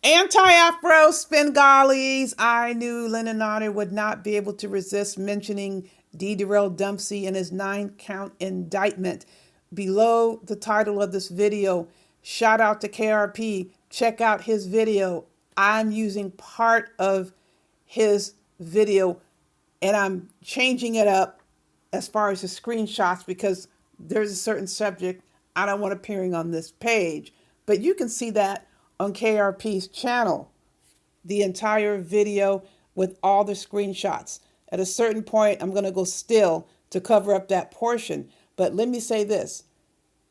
Anti-Afro Spingalies. I knew Lenon would not be able to resist mentioning Derell Dumpsey in his 9-count indictment. Below the title of this video, shout out to KRP. Check out his video. I'm using part of his video and I'm changing it up as far as the screenshots because there's a certain subject I don't want appearing on this page. But you can see that on KRP's channel, the entire video with all the screenshots. At a certain point, I'm going to go still to cover up that portion. But let me say this,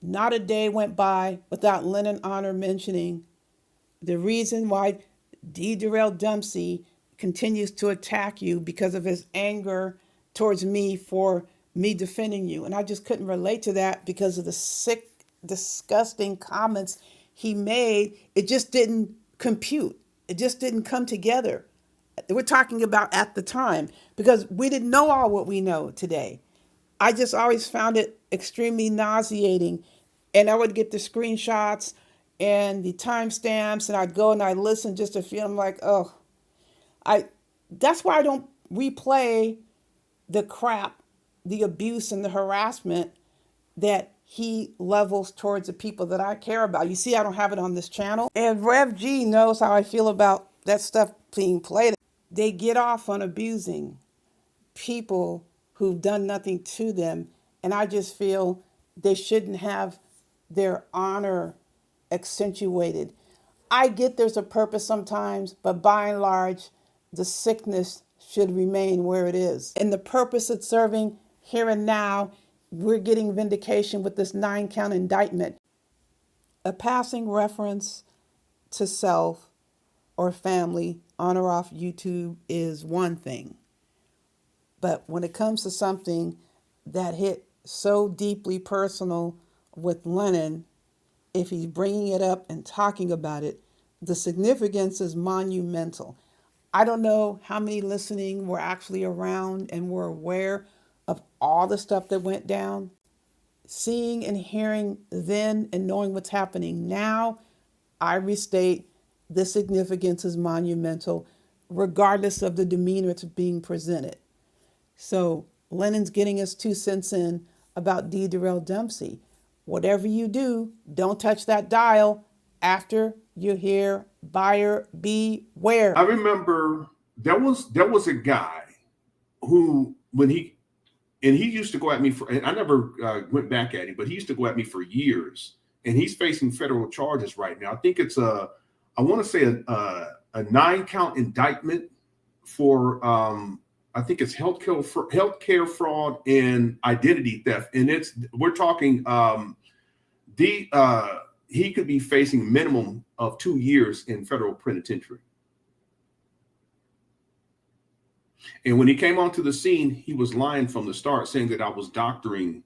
not a day went by without Lenon Honor mentioning the reason why Derell Dumpsey continues to attack you because of his anger towards me for me defending you. And I just couldn't relate to that because of the sick, disgusting comments he made. It just didn't compute. It just didn't come together. We're talking about at the time because we didn't know all what we know today. I just always found it extremely nauseating. And I would get the screenshots and the timestamps, and I'd go and I'd listen just to feel. I'm like, oh, I. That's why I don't replay the crap, the abuse, and the harassment that he levels towards the people that I care about. You see, I don't have it on this channel. And Rev G knows how I feel about that stuff being played. They get off on abusing people who've done nothing to them. And I just feel they shouldn't have their honor accentuated. I get there's a purpose sometimes, but by and large, the sickness should remain where it is. And the purpose it's serving here and now, we're getting vindication with this 9-count indictment. A passing reference to self or family on or off YouTube is one thing. But when it comes to something that hit so deeply personal with Lenon, if he's bringing it up and talking about it, the significance is monumental. I don't know how many listening were actually around and were aware of all the stuff that went down. Seeing and hearing then and knowing what's happening now, I restate the significance is monumental, regardless of the demeanor it's being presented. So Lenon's getting his 2 cents in about Derell Dumpsey. Whatever you do, don't touch that dial after you hear buyer beware. I remember there was a guy who, when he used to go at me for, and I never went back at him, but he used to go at me for years, and he's facing federal charges right now. I think it's I want to say a 9-count indictment for I think it's healthcare fraud and identity theft, and we're talking he could be facing minimum of 2 years in federal penitentiary. And when he came onto the scene, he was lying from the start, saying that I was doctoring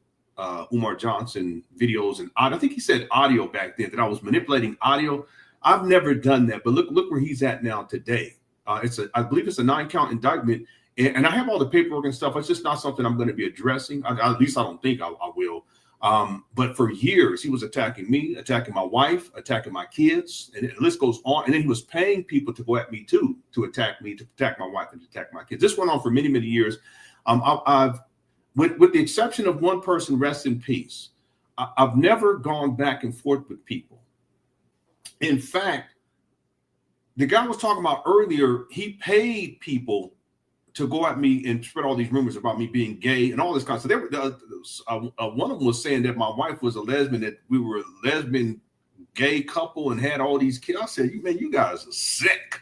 Umar Johnson videos and I think he said audio back then, that I was manipulating audio. I've never done that, but look where he's at now today. I believe it's a 9-count indictment, and I have all the paperwork and stuff. It's just not something I'm going to be addressing. At least I don't think I will. But for years, he was attacking me, attacking my wife, attacking my kids, and the list goes on. And then he was paying people to go at me too, to attack me, to attack my wife, and to attack my kids. This went on for many, many years. I've with the exception of one person, rest in peace, I've never gone back and forth with people. In fact, the guy I was talking about earlier, he paid people to go at me and spread all these rumors about me being gay and all this kind of stuff. One of them was saying that my wife was a lesbian, that we were a lesbian gay couple and had all these kids. I said, man, you guys are sick.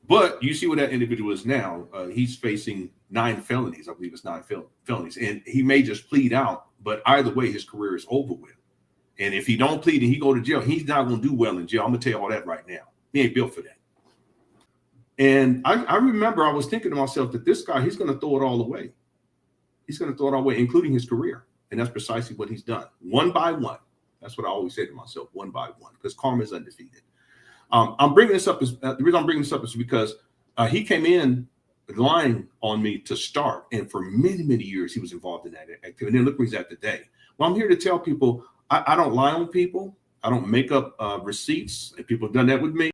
But you see what that individual is now. He's facing 9 felonies. I believe it's 9 felonies. And he may just plead out, but either way, his career is over with. And if he don't plead and he go to jail, he's not going to do well in jail. I'm going to tell you all that right now. He ain't built for that. And I remember I was thinking to myself that this guy, he's going to throw it all away. He's going to throw it all away, including his career. And that's precisely what he's done. One by one. That's what I always say to myself, one by one, because karma is undefeated. I'm bringing this up the reason I'm bringing this up is because he came in lying on me to start. And for many, many years, he was involved in that activity. And then look where he's at today. Well, I'm here to tell people I don't lie on people. I don't make up receipts. If people have done that with me,